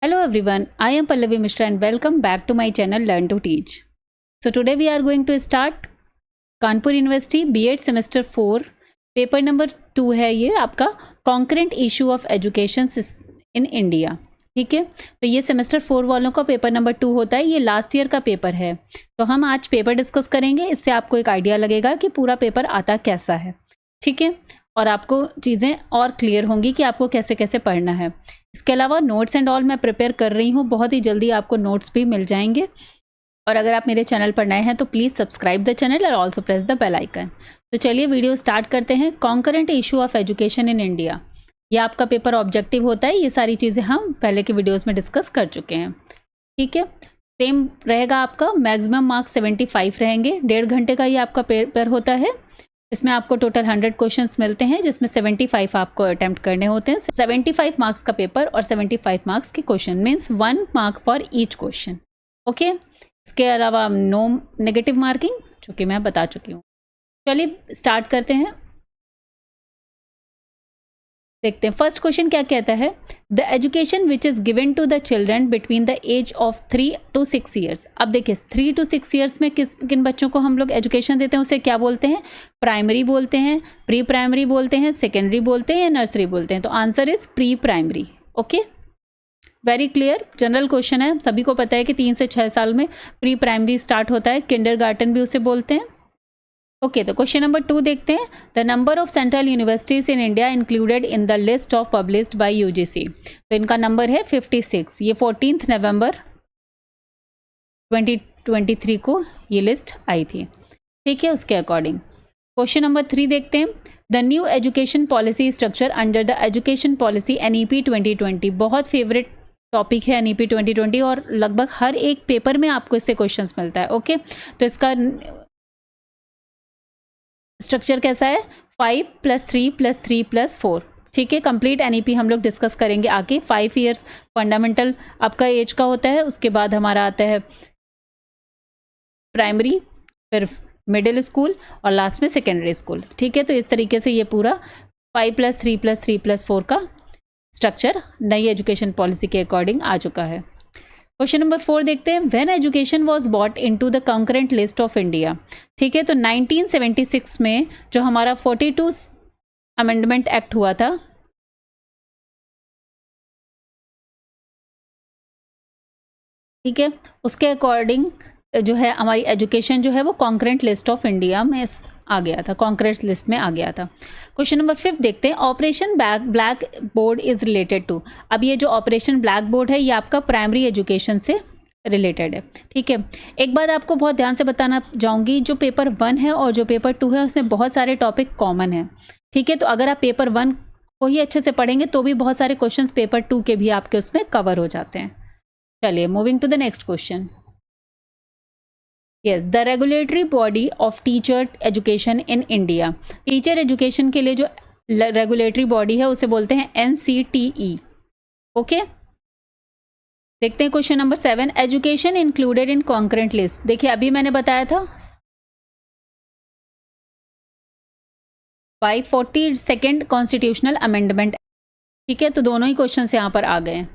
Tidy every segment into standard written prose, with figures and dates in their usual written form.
Hello everyone, I am Pallavi Mishra and welcome back to my channel Learn to Teach. So today we are going to start Kanpur university B.Ed semester 4 paper number 2 है ये आपका concurrent issue of education in India. ठीक है, तो ये semester 4 वालों का paper number 2 होता है, ये लास्ट ईयर का पेपर है। तो हम आज पेपर डिस्कस करेंगे, इससे आपको एक आइडिया लगेगा कि पूरा पेपर आता कैसा है। ठीक है, और आपको चीज़ें और क्लियर होंगी कि आपको कैसे कैसे पढ़ना है। इसके अलावा नोट्स एंड ऑल मैं प्रिपेयर कर रही हूँ, बहुत ही जल्दी आपको नोट्स भी मिल जाएंगे। और अगर आप मेरे चैनल पर नए हैं तो प्लीज़ सब्सक्राइब द चैनल और also press the bell icon. तो चलिए वीडियो स्टार्ट करते हैं। Concurrent issue of education in India, ये आपका पेपर ऑब्जेक्टिव होता है। ये सारी चीज़ें हम पहले के वीडियोज़ में डिस्कस कर चुके हैं। ठीक है, सेम रहेगा आपका, मैक्सिमम मार्क्स 75 रहेंगे। 1.5 घंटे का ये आपका पेपर होता है। इसमें आपको टोटल 100 क्वेश्चंस मिलते हैं, जिसमें 75 आपको अटेम्प्ट करने होते हैं। 75 मार्क्स का पेपर और 75 मार्क्स के question, means 1 mark for each question. Okay, इसके अलावा नो नेगेटिव मार्किंग, जो कि मैं बता चुकी हूँ। चलिए स्टार्ट करते हैं, देखते हैं फर्स्ट क्वेश्चन क्या कहता है। The education which is given to the children between the age of 3 to 6 years. अब देखिए 3 to 6 ईयर्स में किन बच्चों को हम लोग एजुकेशन देते हैं, उसे क्या बोलते हैं? प्राइमरी बोलते हैं, प्री प्राइमरी बोलते हैं, सेकेंडरी बोलते हैं या नर्सरी बोलते हैं? तो answer is pre primary. Okay, very clear, general question है, सभी को पता है कि 3 से 6 साल में प्री प्राइमरी स्टार्ट होता है, किंडरगार्टन भी उसे बोलते हैं। ओके, तो क्वेश्चन नंबर 2 देखते हैं। The number of central universities in India included in the list of published by UGC. तो इनका नंबर है 56। ये 14 नवंबर 2023 को ये लिस्ट आई थी। ठीक है, उसके अकॉर्डिंग क्वेश्चन नंबर 3 देखते हैं। The new education policy structure under the education policy NEP 2020। बहुत फेवरेट टॉपिक है NEP 2020 और लगभग हर एक पेपर में आपको इससे क्वेश्चंस मिलता है। ओके, तो इसका स्ट्रक्चर कैसा है? 5 + 3 + 3 + 4। ठीक है, कंप्लीट NEP हम लोग डिस्कस करेंगे आगे। 5 इयर्स फंडामेंटल आपका एज का होता है, उसके बाद हमारा आता है प्राइमरी, फिर मिडिल स्कूल और लास्ट में सेकेंडरी स्कूल। ठीक है, तो इस तरीके से ये पूरा 5 + 3 + 3 + 4 का स्ट्रक्चर नई एजुकेशन पॉलिसी के अकॉर्डिंग आ चुका है। क्वेश्चन नंबर 4 देखते हैं। When education was brought into the concurrent list of India. ठीक है, तो 1976 में जो हमारा 42 अमेंडमेंट एक्ट हुआ था, ठीक है, उसके अकॉर्डिंग जो है हमारी एजुकेशन जो है वो कॉन्करेंट लिस्ट ऑफ इंडिया में आ गया था, कॉन्करेंट लिस्ट में आ गया था। क्वेश्चन नंबर 5 देखते हैं। Operation blackboard is related to. अब ये जो ऑपरेशन ब्लैक बोर्ड है ये आपका प्राइमरी एजुकेशन से रिलेटेड है। ठीक है, एक बात आपको बहुत ध्यान से बताना चाहूँगी, जो पेपर 1 है और जो पेपर 2 है उसमें बहुत सारे टॉपिक कॉमन है। ठीक है, तो अगर आप पेपर 1 को ही अच्छे से पढ़ेंगे तो भी बहुत सारे क्वेश्चन पेपर 2 के भी आपके उसमें कवर हो जाते हैं। चलिए moving to the next question. Yes, the regulatory body of teacher education in India. Teacher education के लिए जो रेगुलेटरी बॉडी है उसे बोलते हैं NCTE। ओके, देखते हैं question number 7। Education included in concurrent list. देखिए अभी मैंने बताया था 542nd कॉन्स्टिट्यूशनल अमेंडमेंट। ठीक है, तो दोनों ही क्वेश्चन यहाँ पर आ गए हैं।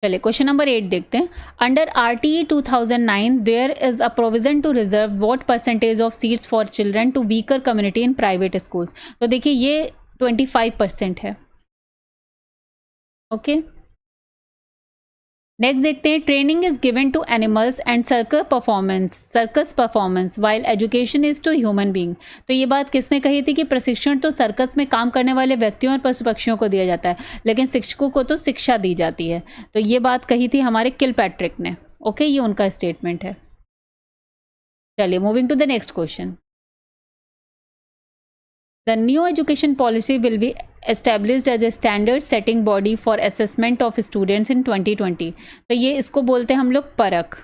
चलिए क्वेश्चन नंबर 8 देखते हैं। Under RTE 2009 there is a provision to reserve what percentage of seats for children to weaker community in private schools. तो देखिए ये 25% है। ओके, नेक्स्ट देखते हैं। Training is given to animals and circus performance while education is to human being. तो ये बात किसने कही थी कि प्रशिक्षण तो सर्कस में काम करने वाले व्यक्तियों और पशु पक्षियों को दिया जाता है, लेकिन शिक्षकों को तो शिक्षा दी जाती है। तो ये बात कही थी हमारे किलपैट्रिक ने। ओके, ये उनका स्टेटमेंट है। चलिए moving to the next question. The new education policy will be established as a standard setting body for assessment of students in 2020। तो ये इसको बोलते हैं हम लोग परख।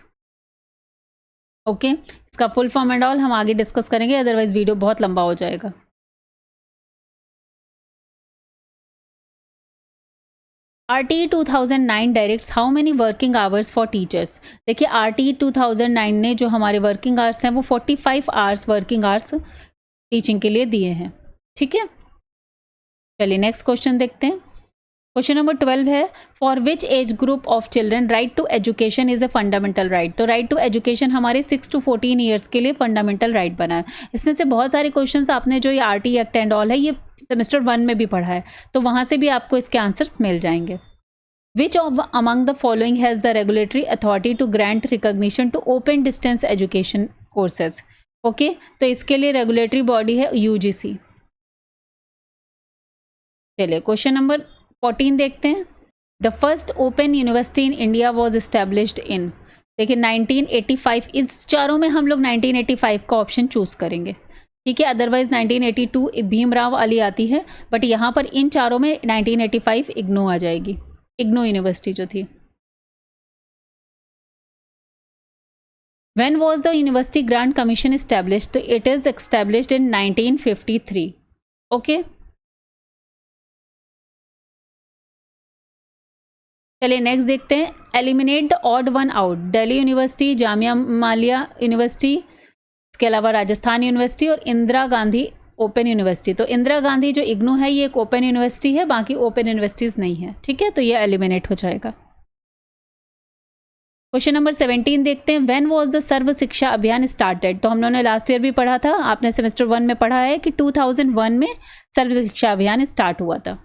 ओके, इसका फुल फॉर्म एंड ऑल हम आगे डिस्कस करेंगे, अदरवाइज वीडियो बहुत लंबा हो जाएगा। RTE 2009 directs how many working hours for teachers. देखिए RTE 2009 ने जो हमारे वर्किंग आवर्स हैं वो 45 आवर्स वर्किंग आवर्स टीचिंग के लिए दिए हैं। ठीक है, चलिए नेक्स्ट क्वेश्चन देखते हैं। क्वेश्चन नंबर 12 है, for which age group of children right to education is a fundamental right. तो राइट टू एजुकेशन हमारे 6 to 14 ईयर्स के लिए फंडामेंटल राइट बना है। इसमें से बहुत सारे क्वेश्चंस आपने जो ये RT एक्ट एंड ऑल है ये सेमेस्टर 1 में भी पढ़ा है, तो वहाँ से भी आपको इसके आंसर्स मिल जाएंगे। Which of among the following has the regulatory authority to grant recognition to open distance education courses. Okay, तो इसके लिए रेगुलेटरी बॉडी है UGC। चलिए क्वेश्चन नंबर 14 देखते हैं। The first open university in India was established in. देखिए 1985, इस चारों में हम लोग 1985 का ऑप्शन चूज करेंगे। ठीक है, अदरवाइज 1982 भीमराव अली आती है, बट यहाँ पर इन चारों में 1985 इग्नू आ जाएगी, इग्नू यूनिवर्सिटी जो थी। When was the University Grant Commission established? तो it is established in 1953. Okay. चलिए नेक्स्ट देखते हैं। Eliminate the odd one out. Delhi university, Jamia Millia university, इसके अलावा राजस्थान यूनिवर्सिटी और इंदिरा गांधी ओपन यूनिवर्सिटी। तो इंदिरा गांधी जो इग्नू है ये एक ओपन यूनिवर्सिटी है, बाकी ओपन यूनिवर्सिटीज़ नहीं है। ठीक है, तो ये एलिमिनेट हो जाएगा। क्वेश्चन नंबर 17 देखते हैं। व्हेन वाज द सर्व शिक्षा अभियान स्टार्टेड। तो हम लोगों ने लास्ट ईयर भी पढ़ा था, आपने सेमेस्टर 1 में पढ़ा है कि 2001 में सर्व शिक्षा अभियान स्टार्ट हुआ था।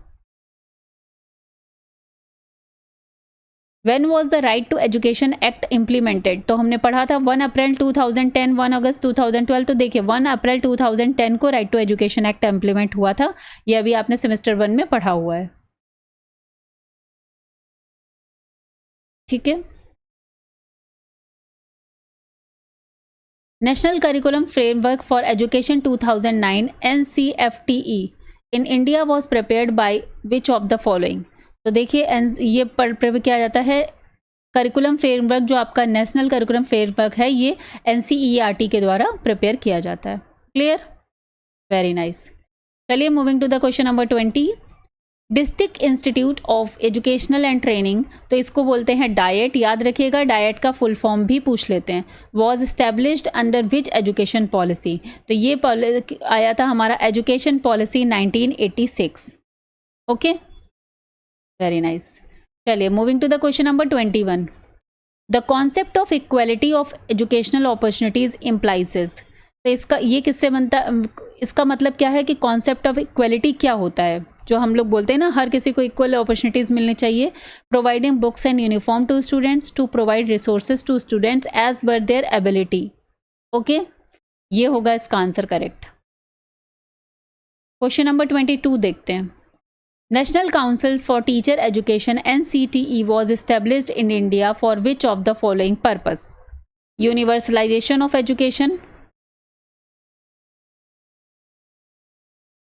When was the right to education act implemented. तो हमने पढ़ा था 1 अप्रैल 2010, 1 अगस्त 2012। तो देखिए 1 अप्रैल 2010 को right to education act implement हुआ था, ये अभी आपने सेमेस्टर 1 में पढ़ा हुआ है। ठीक है, national curriculum framework for education 2009 NCFTE in India was prepared by which of the following. तो देखिए ये प्रिपेयर किया जाता है करिकुलम फ्रेमवर्क, जो आपका नेशनल करिकुलम फ्रेमवर्क है ये NCERT के द्वारा प्रिपेयर किया जाता है। Clear, very nice. चलिए moving to the question number 20। District institute of educational and training, तो इसको बोलते हैं डाइट, याद रखिएगा डाइट का फुल फॉर्म भी पूछ लेते हैं। Was established under which education policy. तो ये आया था हमारा education policy 1986। Okay, very nice. चलिए moving to the question number 21। The concept of equality of educational opportunities implies. तो इसका ये किससे बनता, इसका मतलब क्या है कि कॉन्सेप्ट ऑफ इक्वलिटी क्या होता है, जो हम लोग बोलते हैं ना हर किसी को इक्वल अपॉर्चुनिटीज़ मिलनी चाहिए। Providing books and uniform to students, to provide resources to students as per their ability. Okay, ये होगा इसका आंसर करेक्ट। क्वेश्चन नंबर 22 देखते हैं। National council for teacher education NCTE was established in India for which of the following purpose. Universalization of education,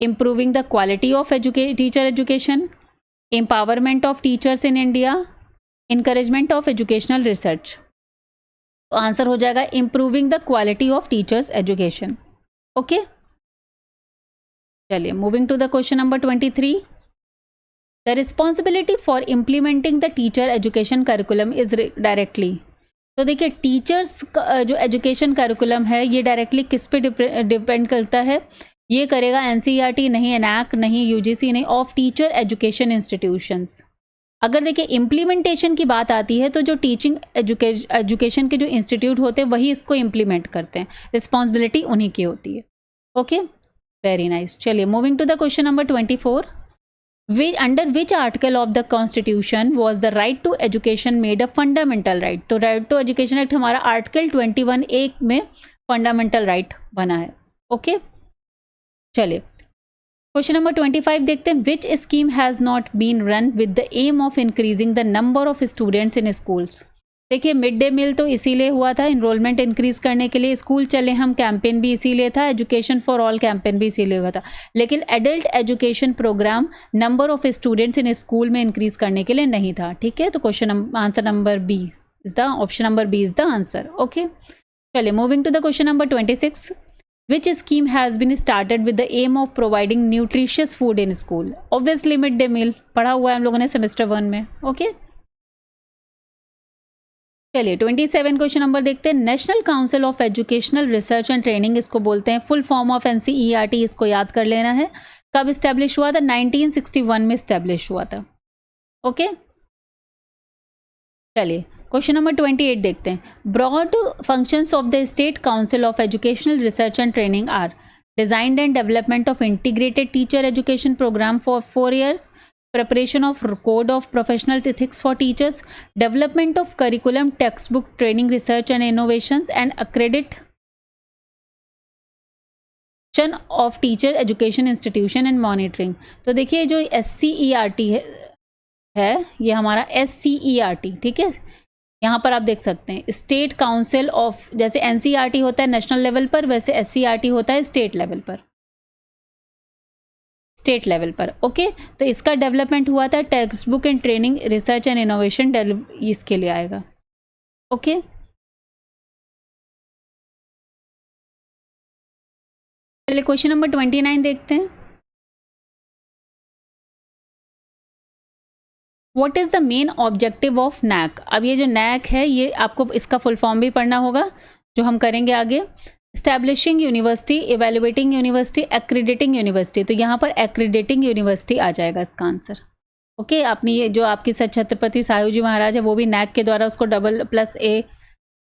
improving the quality of teacher education, empowerment of teachers in India, encouragement of educational research। तो answer हो जाएगा improving the quality of teachers education। Okay, चलिए moving to the question number 23। The responsibility for implementing the teacher education curriculum is directly. तो देखिए teachers जो education curriculum है ये directly किस पे डिपेंड करता है, ये करेगा NCERT नहीं, NAAC नहीं, UGC नहीं, ऑफ टीचर एजुकेशन इंस्टीट्यूशंस। अगर देखिए इम्प्लीमेंटेशन की बात आती है तो जो टीचिंग एजुकेशन के जो इंस्टीट्यूट होते हैं वही इसको इम्प्लीमेंट करते हैं, रिस्पॉन्सिबिलिटी उन्हीं की होती है। Okay, very nice. चलिए moving to the question number 24। Under which article of the constitution was the right to education made a fundamental right. तो राइट टू एजुकेशन एक्ट हमारा आर्टिकल 21A में फंडामेंटल राइट बना है। Okay, चलिए question number 25 देखते हैं। Which scheme has not been run with the aim of increasing the number of students in schools. देखिए mid day meal तो इसीलिए हुआ था, इनरोलमेंट इंक्रीज करने के लिए। स्कूल चले हम कैंपेन भी इसीलिए था, एजुकेशन फॉर ऑल कैंपेन भी इसीलिए हुआ था। लेकिन adult education programme number of students in school में इंक्रीज करने के लिए नहीं था। ठीक है, तो question answer number B is the option number B is the answer. Okay, चलिए moving to the question number 26। Which scheme has been started with the aim of providing nutritious food in school? Obviously mid day meal पढ़ा हुआ है हम लोगों ने semester 1 में। Okay, चलिए 27 question number देखते हैं। National council of educational research and training इसको बोलते हैं, फुल फॉर्म ऑफ NCERT, इसको याद कर लेना है। कब इस्टेब्लिश हुआ था? 1961 में इस्टेब्लिश हुआ था। ओके, चलिए क्वेश्चन नंबर 28 देखते हैं। Broad functions of the state council of educational research and training are design and development of integrated teacher education programme for 4 years, preparation of code of professional ethics for teachers, development of curriculum, textbook, training, research and innovations, and accreditation of teacher education institution and monitoring। तो देखिए जो SCERT है ये हमारा SCERT, ठीक है। यहाँ पर आप देख सकते हैं स्टेट काउंसिल ऑफ, जैसे NCERT होता है नेशनल लेवल पर, वैसे SCERT होता है स्टेट लेवल पर, स्टेट लेवल पर। ओके, तो इसका डेवलपमेंट हुआ था text book and training, research and innovation इसके लिए आएगा। ओके, चलिए क्वेश्चन नंबर 29 देखते हैं। What is the main objective of NAAC? अब ये जो NAAC है ये आपको इसका फुल फॉर्म भी पढ़ना होगा, जो हम करेंगे आगे। Establishing university, evaluating university, accrediting university. तो यहाँ पर एक्रीडेटिंग यूनिवर्सिटी आ जाएगा इसका आंसर। ओके, आपने ये जो आपकी छत्रपति साहू जी महाराज है वो भी NAAC के द्वारा उसको AA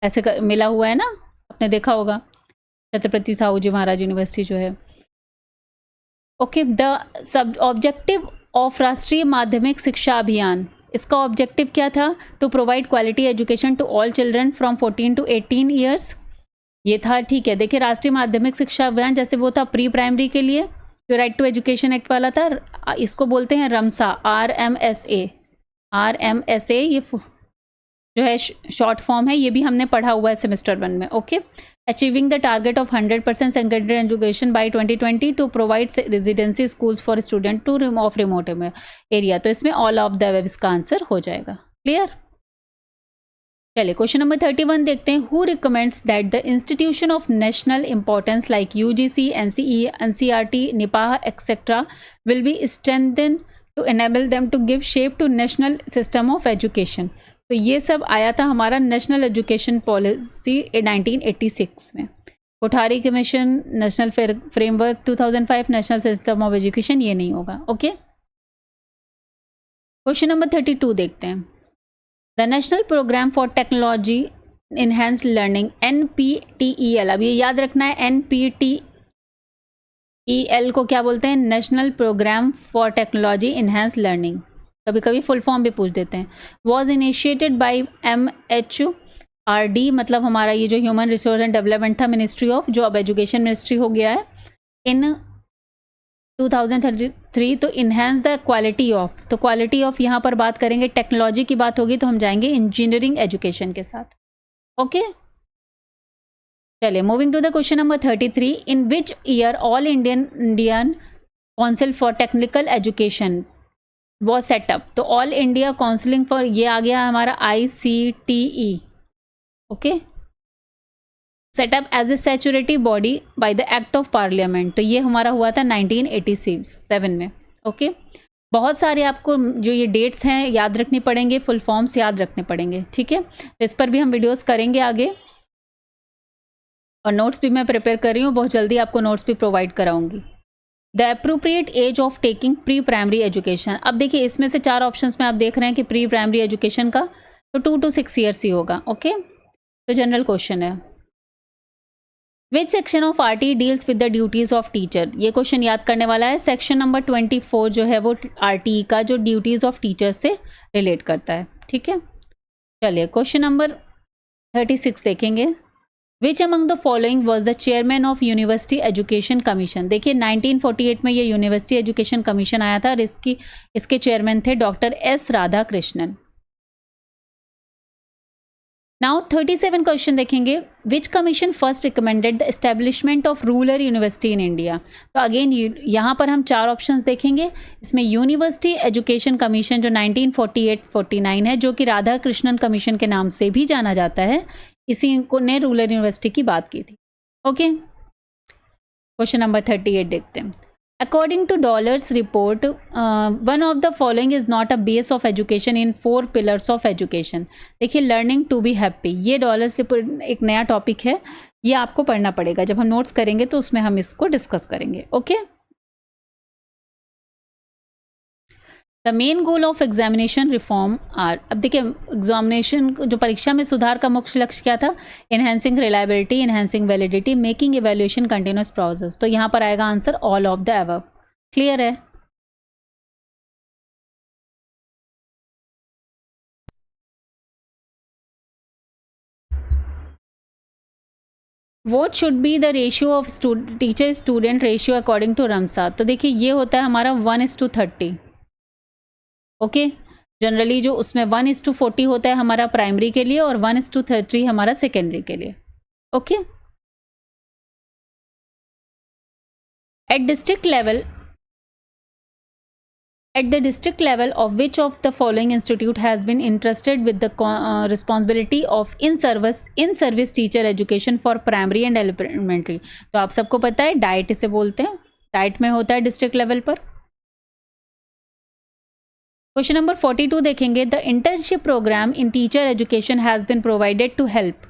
ऐसे मिला हुआ है ना, आपने देखा होगा छत्रपति साहू जी महाराज यूनिवर्सिटी जो है। Okay, the sub objective of Rashtriya Madhyamik Shiksha Abhiyan, इसका ऑब्जेक्टिव क्या था? To provide quality education to all children from 14 to 18 years, ये था। ठीक है, देखिए राष्ट्रीय माध्यमिक शिक्षा अभियान जैसे वो था प्री प्राइमरी के लिए जो राइट टू एजुकेशन एक्ट वाला था, इसको बोलते हैं रमसा, RMSA ये जो है शॉर्ट फॉर्म है, ये भी हमने पढ़ा हुआ है सेमेस्टर 1 में। Okay, achieving the target of 100% secondary education by 2020 to provide residency schools for student to of remote area. तो इसमें ऑल ऑफ द अबव इसका आंसर हो जाएगा। क्लियर? चलिए क्वेश्चन नंबर 31 देखते हैं। Who recommends that the institution of national importance like UGC, NCERT, NIPAH etcetera will be strengthen to enable them to give shape to national system of education. तो ये सब आया था हमारा नेशनल एजुकेशन पॉलिसी 1986 में। Kothari commission, national framework 2005, national system of education, ये नहीं होगा। ओके, क्वेश्चन नंबर 32 देखते हैं। The national programme for technology enhanced learning NPTEL, अब ये याद रखना है NPTEL को क्या बोलते हैं? National programme for technology enhanced learning, कभी कभी फुल फॉर्म भी पूछ देते हैं। वॉज इनिशिएटेड बाय MHRD, मतलब हमारा ये जो ह्यूमन रिसोर्स एंड डेवलपमेंट था मिनिस्ट्री ऑफ, जो अब एजुकेशन मिनिस्ट्री हो गया है, इन 2033। तो इन्हेंस द क्वालिटी ऑफ, तो क्वालिटी ऑफ यहाँ पर बात करेंगे, टेक्नोलॉजी की बात होगी तो हम जाएंगे इंजीनियरिंग एजुकेशन के साथ। ओके, चलिए moving to the question number 33। In which year all Indian council for technical education वो सेटअप? तो ऑल इंडिया काउंसिलिंग फॉर, ये आ गया हमारा ICTE। Okay, setup as a statutory body by the act of parliament. तो ये हमारा हुआ था 1987 में। ओके, बहुत सारे आपको जो ये डेट्स हैं याद रखनी पड़ेंगे, फुल फॉर्म्स याद रखने पड़ेंगे। ठीक है, तो इस पर भी हम वीडियोस करेंगे आगे, और नोट्स भी मैं प्रिपेयर कर रही हूँ, बहुत जल्दी आपको नोट्स भी प्रोवाइड कराऊंगी। The appropriate age of taking pre primary education. अब देखिए इसमें से 4 ऑप्शंस में आप देख रहे हैं कि प्री प्राइमरी एजुकेशन का तो 2 to 6 years ही होगा। ओके, तो जनरल क्वेश्चन है। Which section of RT deals with the duties of teacher? ये क्वेश्चन याद करने वाला है। सेक्शन नंबर 24 जो है वो RT का जो ड्यूटीज ऑफ टीचर से रिलेट करता है। ठीक है, चलिए क्वेश्चन नंबर 36 देखेंगे। Which among the following was the chairman of university education commission? देखिए 1948 में ये यूनिवर्सिटी एजुकेशन कमीशन आया था और इसके चेयरमैन थे doctor S Radhakrishnan. Now 37 question देखेंगे। Which commission first recommended the establishment of rural university in India? तो अगेन यहाँ पर हम 4 ऑप्शंस देखेंगे। इसमें यूनिवर्सिटी एजुकेशन कमीशन जो 1948-49 है, जो कि राधा कृष्णन कमीशन के नाम से भी जाना जाता है, इसी को ने रूरल यूनिवर्सिटी की बात की थी। ओके, क्वेश्चन नंबर 38 देखते हैं। According to Dollar's report, one of the following is not a base of education in 4 pillars of education. देखिए लर्निंग टू बी हैप्पी, ये डॉलर्स रिपोर्ट एक नया टॉपिक है, ये आपको पढ़ना पड़ेगा। जब हम नोट्स करेंगे तो उसमें हम इसको डिस्कस करेंगे। Okay, the main goal of examination reform are, अब देखिए एग्जामिनेशन जो परीक्षा में सुधार का मुख्य लक्ष्य क्या था? Enhancing reliability, enhancing validity, making evaluation continuous process. तो यहाँ पर आएगा answer all of the above. Clear है? What should be the ratio of teacher student ratio according to Ramsa? तो देखिए ये होता है हमारा 1:30। ओके, जनरली जो उसमें 1:40 होता है हमारा प्राइमरी के लिए और 1:30 हमारा सेकेंडरी के लिए। Okay, at district level, at the district level, of which of the following institute has been entrusted with the responsibility of in service teacher education for primary and elementary? तो आप सबको पता है डाइट इसे बोलते हैं, डाइट में होता है डिस्ट्रिक्ट लेवल पर। क्वेश्चन नंबर 42 देखेंगे, the internship programme in teacher education has been provided to help.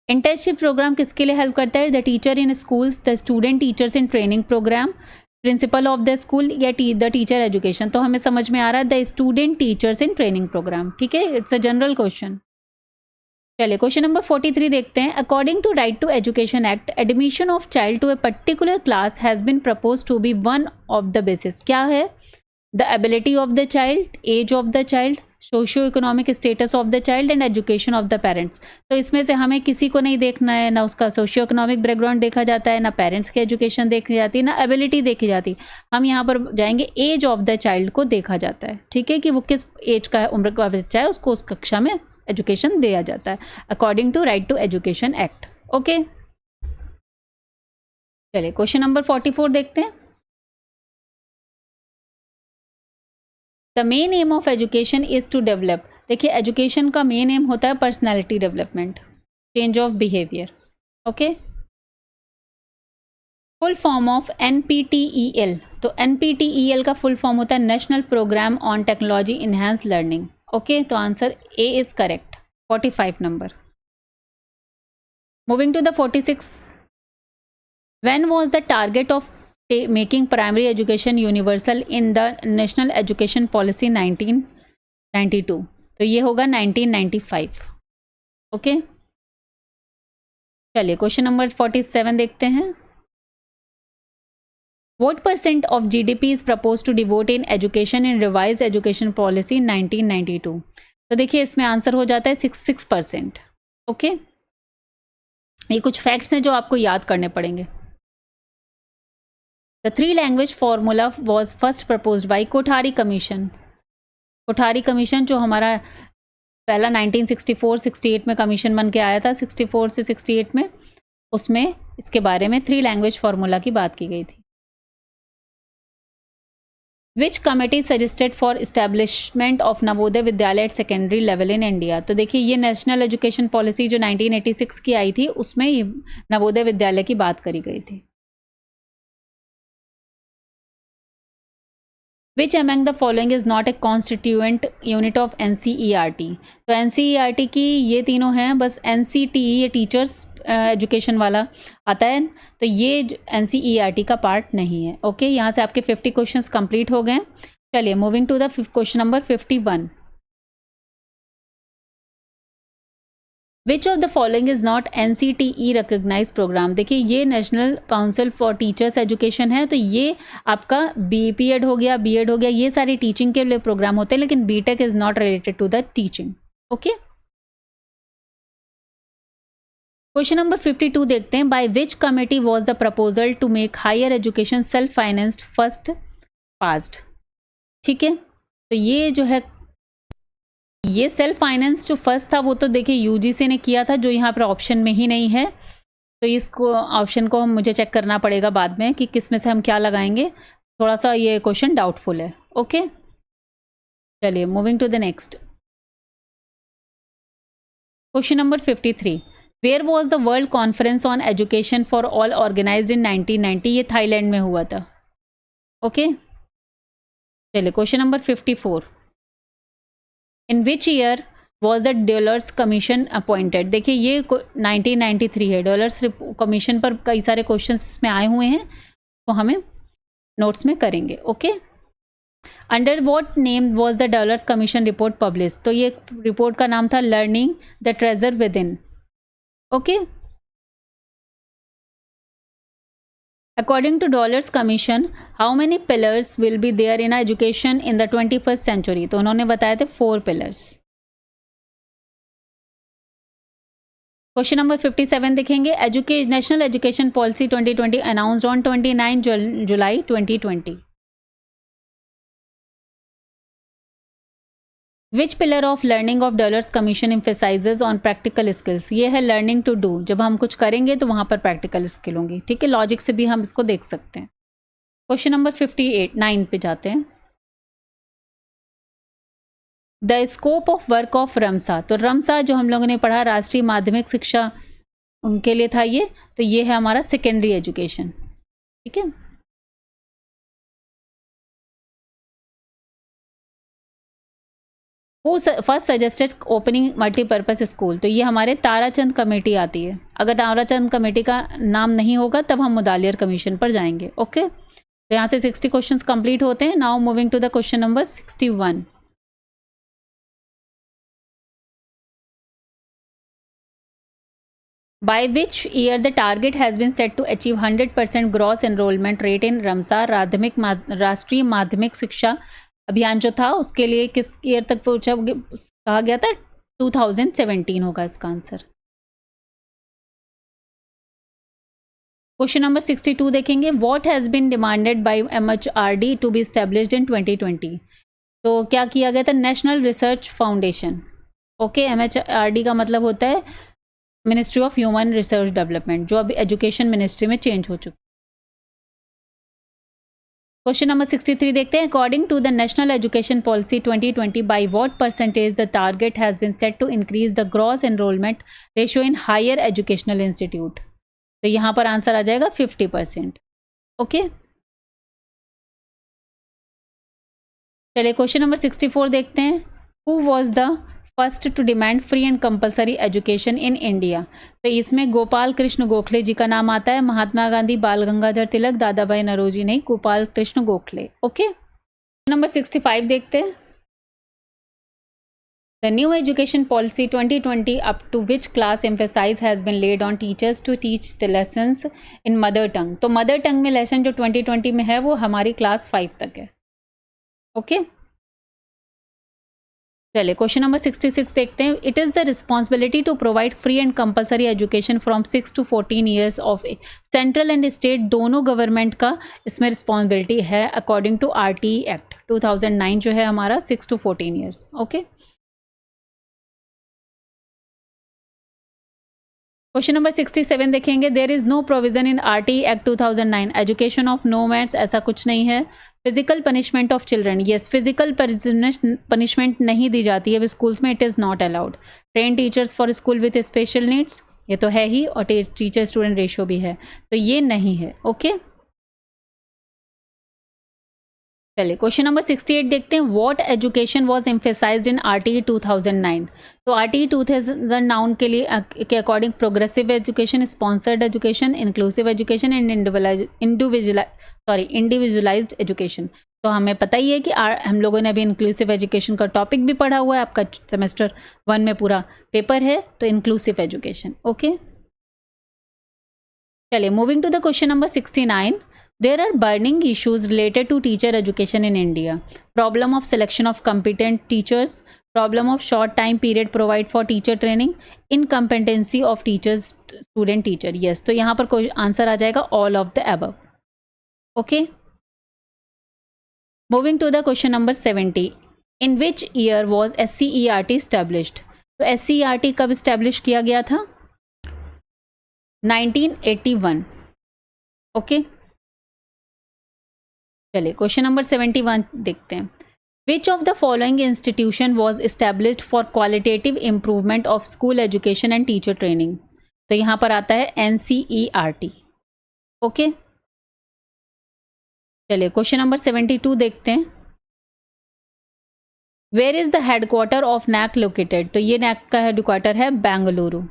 Internship programme किसके लिए हेल्प करता है? The teacher in schools, the student teachers in training programme, principal of the school या the teacher education. तो हमें समझ में आ रहा है the student teachers in training programme. ठीक है, इट्स अ जनरल क्वेश्चन। चलिए क्वेश्चन नंबर 43 देखते हैं। According to right to education act, admission of child to a particular class has been propose to be one of the basis. क्या है? The ability of the child, age of the child, socio economic status of the child and education of the parents. तो इसमें से हमें किसी को नहीं देखना है, ना उसका सोशियो इकोनॉमिक बैकग्राउंड देखा जाता है, ना पेरेंट्स की एजुकेशन देखी जाती है, ना एबिलिटी देखी जाती। हम यहाँ पर जाएंगे एज ऑफ द चाइल्ड को देखा जाता है। ठीक है, कि वो किस एज का है, उम्र का बच्चा है, उसको उस कक्षा में एजुकेशन दिया जाता है according to right to education act. Okay, चलिए क्वेश्चन नंबर 44 देखते हैं। The main aim of education is to develop. देखिए एजुकेशन का मेन एम होता है personality development, change of behaviour. Okay, full form of NPTEL। तो NPTEL का full form होता है national programme on technology enhance learning. Okay, तो answer A is correct, 45 number. Moving to the 46, when was the target of making primary education universal in the national education policy 1992? तो ये होगा 1995। Okay, चलिए question number 47 देखते हैं। What % of GDP is proposed to devote in education in revised education policy 1992? तो देखिए इसमें answer हो जाता है 6%। ओके, ये कुछ फैक्ट्स हैं जो आपको याद करने पड़ेंगे। The 3 language formula was first proposed by Kothari commission. Kothari commission जो हमारा पहला 1964-68 में कमीशन बन के आया था, 64 से 68 में, उसमें इसके बारे में 3 लैंग्वेज फॉर्मूला की बात की गई थी। Which committee suggested for establishment of Navodaya Vidyalaya at secondary level in India? तो देखिए ये नेशनल एजुकेशन पॉलिसी जो 1986 की आई थी उसमें ये नवोदय विद्यालय की बात करी गई थी। Which among the following is not a constituent unit of NCERT? तो NCERT की ये तीनों हैं, बस NCTE ये टीचर्स एजुकेशन वाला आता है, तो ये NCERT का पार्ट नहीं है। ओके, यहाँ से आपके 50 क्वेश्चंस कंप्लीट हो गए। चलिए moving to the question number 51, which of the following is not NCTE recognise programme? देखिए ये national council for teachers education है, तो ये आपका BPEd हो गया, B.Ed हो गया, ये सारे टीचिंग के लिए प्रोग्राम होते हैं, लेकिन BTech is not related to the teaching. Okay, question number 52 देखते हैं। By which committee was the proposal to make higher education self financed first passed? ठीक है, तो ये जो है ये सेल्फ फाइनेंस जो फर्स्ट था वो तो देखिए UGC ने किया था, जो यहाँ पर ऑप्शन में ही नहीं है, तो इसको ऑप्शन को मुझे चेक करना पड़ेगा बाद में कि किस में से हम क्या लगाएंगे। थोड़ा सा ये क्वेश्चन डाउटफुल है। ओके, चलिए moving to the next question number 53, where was the world conference on education for all organized in 1990? ये थाईलैंड में हुआ था। ओके चलिए question number 54, in which year was the Delors commission appointed. देखिए ये 1993 है, डॉलर्स कमीशन पर कई सारे क्वेश्चन इसमें आए हुए हैं, तो हमें नोट्स में करेंगे। Okay under what name was the Delors commission report publish. तो ये रिपोर्ट का नाम था learning the treasure within. Okay according to Delors commission how many pillars will be there in education in the 21st century. तो उन्होंने बताए थे 4 pillars. Question number 57 देखेंगे, national education policy 2020 announced on 29 जुलाई 2020। विच pillar of learning of dollars commission emphasises on practical skills. ये है learning to do, जब हम कुछ करेंगे तो वहां पर प्रैक्टिकल स्किल होंगी। ठीक है, लॉजिक से भी हम इसको देख सकते हैं। क्वेश्चन नंबर 9 पे जाते हैं। The scope of work of Ramsa. तो रमसा जो हम लोगों ने पढ़ा राष्ट्रीय माध्यमिक शिक्षा उनके लिए था ये, तो ये है हमारा सेकेंडरी एजुकेशन। ठीक है, वो first suggested opening multipurpose school. तो ये हमारे ताराचंद कमेटी आती है। अगर ताराचंद कमेटी का नाम नहीं होगा तब हम मुदालियर कमीशन पर जाएंगे। ओके तो यहाँ से 60 क्वेश्चंस कंप्लीट होते हैं। Now moving to the question number 61, by which year the target has been set to achieve 100% gross enrollment rate in रमसा राष्ट्रीय माध्यमिक शिक्षा अभियान जो था उसके लिए किस ईयर तक पहुंचा कहा गया था। 2017 होगा इसका आंसर। क्वेश्चन नंबर 62 देखेंगे, what has been demanded by MHRD to be established in 2020। तो क्या किया गया था, national research foundation. Okay MHRD का मतलब होता है ministry of human research development, जो अभी एजुकेशन मिनिस्ट्री में चेंज हो चुकी। क्वेश्चन नंबर 63 देखते हैं, according to the national education policy 2020 by what percentage the target has been set to increase the gross enrolment ratio in higher educational institute. तो यहाँ पर आंसर आ जाएगा 50%। ओके चलिए क्वेश्चन नंबर 64 देखते हैं, who was the first to demand free and compulsory education in India. तो इसमें गोपाल कृष्ण गोखले जी का नाम आता है, महात्मा गांधी, बाल गंगाधर तिलक, दादा भाई नौरोजी नहीं, गोपाल कृष्ण गोखले। ओके नंबर 65 देखते हैं, the new education policy 2020 up to which class emphasise has been laid on teachers to teach the lessons in mother tongue. तो मदर टंग में लेसन जो 2020 में है वो हमारी क्लास 5 तक है। ओके चलिए क्वेश्चन नंबर 66 देखते हैं, it is the responsibility to provide free and compulsory education from 6 to 14 years of central and state दोनों गवर्नमेंट का इसमें रिस्पॉन्सिबिलिटी है अकॉर्डिंग टू RTE एक्ट 2009 जो है हमारा 6 to 14 years. Okay question number 67 देखेंगे, there is no provision in RTE act 2009 education of nomads. ऐसा कुछ नहीं है। Physical punishment of children, yes physical punishment नहीं दी जाती है स्कूल्स में, it is not allowed. Train teachers for school with special needs, ये तो है ही, और टीचर स्टूडेंट रेशियो भी है, तो ये नहीं है। ओके चलिए क्वेश्चन नंबर 68 देखते हैं, what education was emphasised in RTE 2009। तो RTE 2009 के लिए के according progressive education, sponsored education, inclusive education and individualised education. तो हमें पता ही है कि हम लोगों ने अभी इंक्लूसिव एजुकेशन का टॉपिक भी पढ़ा हुआ है, आपका सेमेस्टर 1 में पूरा पेपर है, तो इंक्लूसिव एजुकेशन। ओके चलिए moving to the question number 69, there are burning issues related to teacher education in India. Problem of selection of competent teachers, problem of short time period provide for teacher training, incompetency of teachers student teacher। yes तो यहाँ पर कोई answer आ जाएगा all of the above। okay moving to the question number 70, in which year was SCERT established। तो SCERT कब establish किया गया था, 1981। ओके चलिए क्वेश्चन नंबर 71 देखते हैं, which of the following institution was established for qualitative improvement of school education and teacher training. तो यहाँ पर आता है NCERT। ओके चलिए क्वेश्चन नंबर 72 देखते हैं। Where is the headquarter of NAAC located? तो ये नैक का हेडक्वार्टर है बेंगलुरु।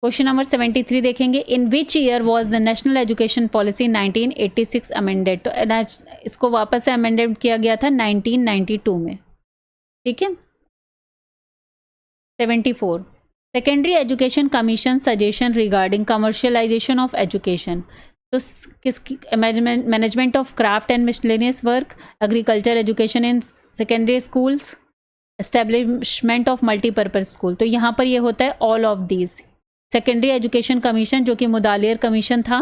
क्वेश्चन नंबर 73 देखेंगे। In which year was the national education policy 1986 amended? तो इसको वापस से अमेंडेड किया गया था 1992 में। ठीक है। 74 secondary education commission suggestion regarding commercialisation of education. तो किसकी? Management of craft and miscellaneous work, agriculture education in secondary schools, establishment of multipurpose school. तो यहाँ पर ये होता है all of these. Secondary education commission जो कि मुदालियर कमीशन था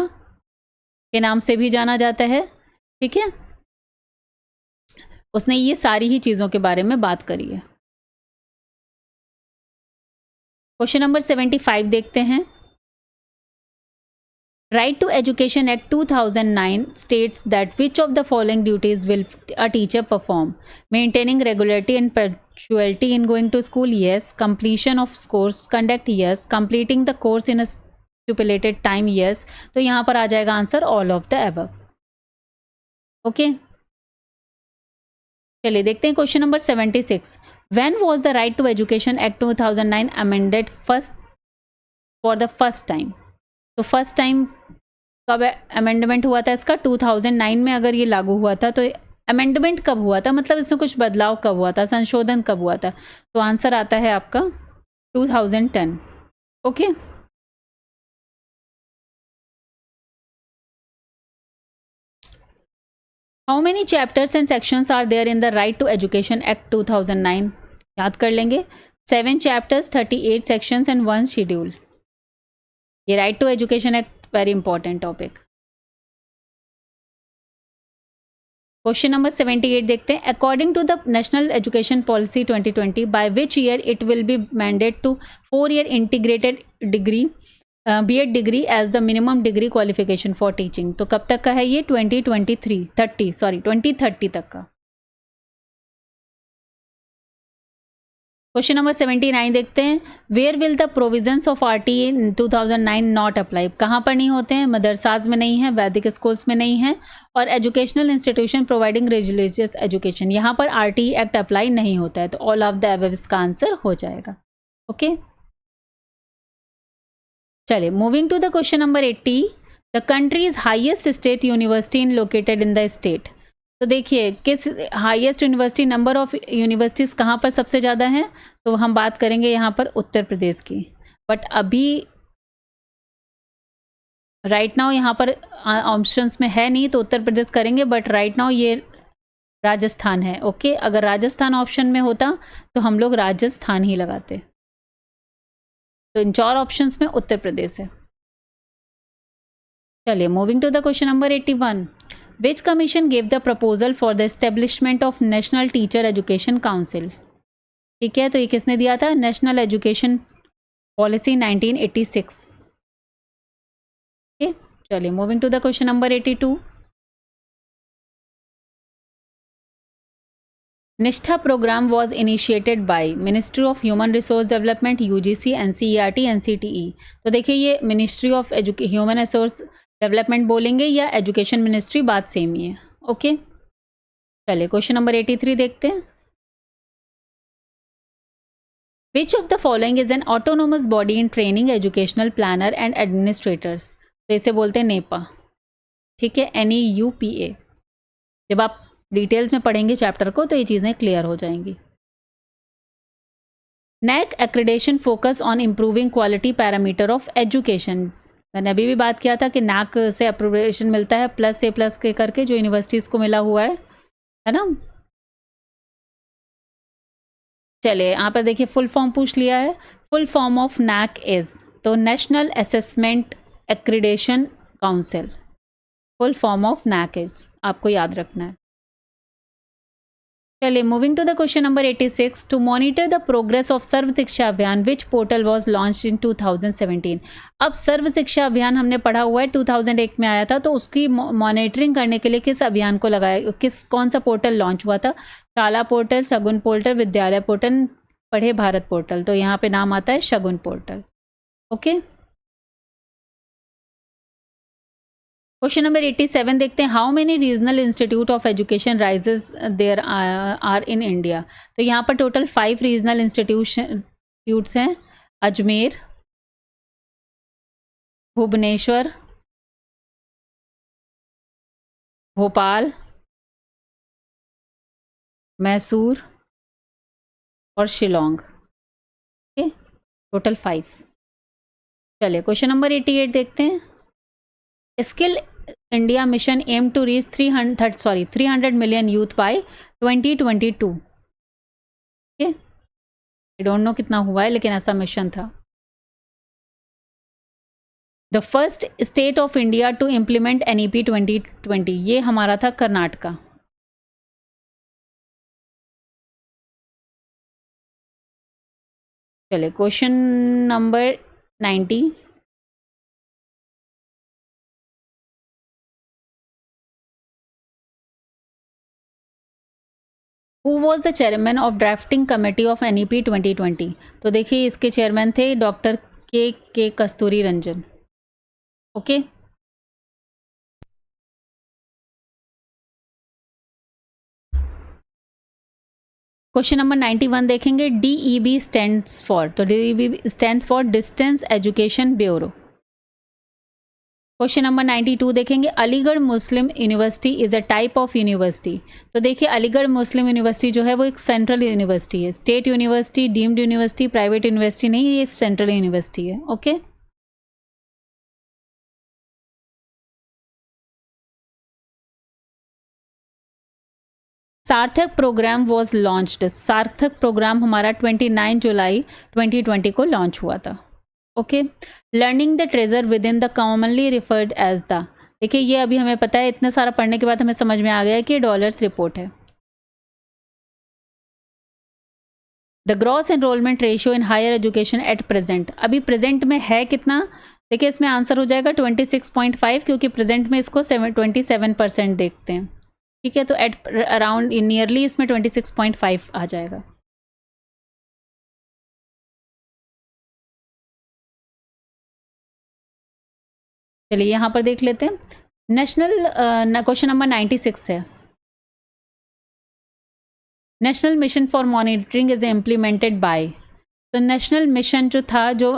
के नाम से भी जाना जाता है। ठीक है, उसने ये सारी ही चीज़ों के बारे में बात करी है। क्वेश्चन नंबर 75 देखते हैं। Right to education act 2009 states that which of the following duties will a teacher perform? Maintaining regularity and punctuality in going to school, yes. Completion of course conduct, yes. Completing the course in a stipulated time, yes. तो यहाँ पर आ जाएगा answer all of the above. Okay, चलिए देखते हैं question number 76। When was the right to education act 2009 amended for the first time? तो first time कब अमेंडमेंट हुआ था इसका? 2009 में अगर ये लागू हुआ था तो अमेंडमेंट कब हुआ था, मतलब इसमें कुछ बदलाव कब हुआ था, संशोधन कब हुआ था? तो आंसर आता है आपका 2010। Okay, how many chapters and sections are there in the right to education act 2009? याद कर लेंगे। 7 चैप्टर्स, 38 सेक्शंस एंड 1 शेड्यूल। ये right to education act very important topic. Question number 78 देखते हैं। According to the national education policy 2020 by which year it will be mandate to 4 year integrated degree BEd degree as the minimum degree qualification for teaching? तो कब तक का है ये? 2030 तक का। क्वेश्चन नंबर 79 देखते हैं। Where will the provisions of RTA in 2009 not apply? कहाँ पर नहीं होते हैं? मदरसाज में नहीं है, वैदिक स्कूल्स में नहीं है, और educational institution providing religious education, यहाँ पर आरटीए एक्ट अप्लाई नहीं होता है। तो ऑल ऑफ द अबव इसका आंसर हो जाएगा। ओके, चलिए moving to the question number 80। The country's highest state university in located in the state? तो देखिए किस highest university, number of universities कहाँ पर सबसे ज़्यादा हैं? तो हम बात करेंगे यहाँ पर उत्तर प्रदेश की। बट अभी राइट नाउ यहाँ पर ऑप्शंस में है नहीं, तो उत्तर प्रदेश करेंगे। बट राइट नाउ ये राजस्थान है। ओके, अगर राजस्थान ऑप्शन में होता तो हम लोग राजस्थान ही लगाते। तो इन 4 ऑप्शंस में उत्तर प्रदेश है। चलिए moving to the question number 81। Which commission gave the proposal for the establishment of National Teacher Education Council? ठीक है, तो ये किसने दिया था? National education policy 1986। ठीक, चलिए moving to the question number 82। Nishtha programme was initiated by ministry of human resource development, UGC, NCERT, NCTE. तो देखिए ये ministry of human resource development बोलेंगे या एजुकेशन मिनिस्ट्री, बात सेम ही है। ओके, चलिए क्वेश्चन नंबर 83 देखते हैं। Which of the following is an autonomous body in training educational planner and administrators? तो इसे बोलते हैं नेपा। ठीक है, NEUPA। जब आप डिटेल्स में पढ़ेंगे चैप्टर को तो ये चीज़ें क्लियर हो जाएंगी। NAAC accreditation focus on improving quality parameter of education. मैंने अभी भी बात किया था कि नैक से अप्रूवेशन मिलता है +A+ के करके, जो यूनिवर्सिटीज़ को मिला हुआ है ना। चलिए यहाँ पर देखिए फुल फॉर्म पूछ लिया है। Full form of NAAC is, तो national assessment accreditation council. Full form of NAAC is आपको याद रखना है। चलिए moving to the question number 86। To monitor the progress of Sarva Shiksha Abhiyan which portal was launch in 2017? अब सर्व शिक्षा अभियान हमने पढ़ा हुआ है, 2001 में आया था, तो उसकी मॉनिटरिंग करने के लिए किस अभियान को लगाया, कौन सा पोर्टल लॉन्च हुआ था? Shala portal, Shagun portal, Vidyalaya portal, Padhe Bharat portal. तो यहाँ पे नाम आता है Shagun portal. Okay, question number 87 देखते हैं, how many regional institute of education RIEs there are in India. तो यहाँ पर टोटल 5 रीजनल इंस्टीट्यूट्स हैं, अजमेर, भुवनेश्वर, भोपाल, मैसूर और शिलोंग। Okay, total 5। चलिए क्वेश्चन नंबर 88 देखते हैं, skill India mission aim to reach 300 million youth by 2022। Okay, I don't know कितना हुआ है, लेकिन ऐसा मिशन था। The first state of India to implement NEP 2020, ये हमारा था कर्नाटका। चलिए question number 90, who was the chairman of drafting committee of NEP 2020। तो देखिए इसके चेयरमैन थे doctor K Kasturirangan. Okay, question number 91 देखेंगे, DEB स्टैंड्स फॉर। तो DEB stands for distance education bureau. Question number 92 देखेंगे, Aligarh Muslim university is a type of university. तो देखिए Aligarh Muslim university जो है वो एक सेंट्रल यूनिवर्सिटी है, state university, deemed university, private university नहीं, ये सेंट्रल यूनिवर्सिटी है। Okay, Saarthak program was launched. Saarthak program हमारा 29 जुलाई 2020 को लॉन्च हुआ था। Okay, learning the treasure within the commonly referred as the. देखिए ये अभी हमें पता है, इतना सारा पढ़ने के बाद हमें समझ में आ गया है कि डॉलर्स रिपोर्ट है। The gross enrolment ratio in higher education at present, अभी प्रेजेंट में है कितना। देखिए इसमें आंसर हो जाएगा 26.5, क्योंकि प्रेजेंट में इसको 27% देखते हैं। ठीक है, तो एट अराउंड नियरली इसमें 26.5 आ जाएगा। चलिए यहाँ पर देख लेते हैं, नेशनल क्वेश्चन नंबर 96 है, national mission for monitoring is implemented by. तो नेशनल मिशन जो था, जो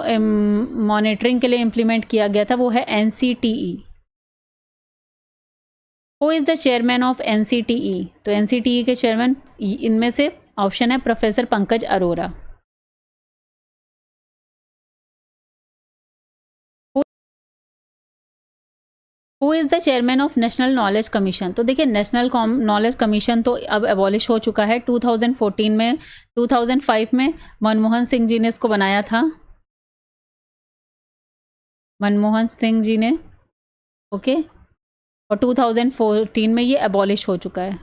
मॉनिटरिंग के लिए इम्प्लीमेंट किया गया था, वो है NCTE। Who is the chairman of NCTE। तो NCTE के चेयरमैन इनमें से ऑप्शन है professor Pankaj Arora. Who is the chairman of national knowledge commission. तो देखिए नेशनल नॉलेज कमीशन तो अब एबॉलिश हो चुका है 2014 में। 2005 में मनमोहन सिंह जी ने इसको बनाया था, मनमोहन सिंह जी ने। ओके, और 2014 में ये एबॉलिश हो चुका है।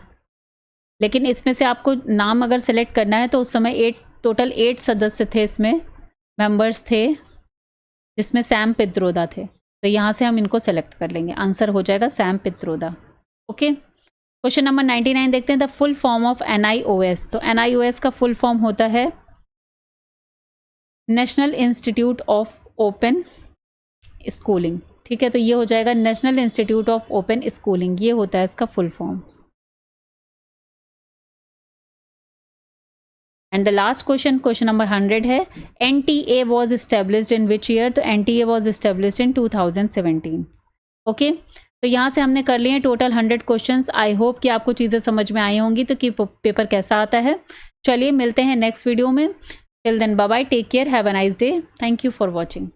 लेकिन इसमें से आपको नाम अगर सेलेक्ट करना है तो उस समय टोटल 8 सदस्य थे, इसमें मेंबर्स थे, जिसमें सैम पित्रोदा थे। तो यहाँ से हम इनको सेलेक्ट कर लेंगे, आंसर हो जाएगा Sam Pitroda. Okay, question number 99 देखते हैं, the full form of NIOS। तो NIOS का फुल फॉर्म होता है national institute of open schooling. ठीक है, तो ये हो जाएगा national institute of open schooling, ये होता है इसका full form. And the last question, question number 100 है, NTA was established in which year. तो NTA was established in 2017। Okay, तो यहाँ से हमने कर लिए हैं टोटल 100 क्वेश्चंस। आई होप कि आपको चीज़ें समझ में आई होंगी, तो कि पेपर कैसा आता है। चलिए मिलते हैं नेक्स्ट वीडियो में। Till then bye bye, take care, have a nice day, thank you for watching.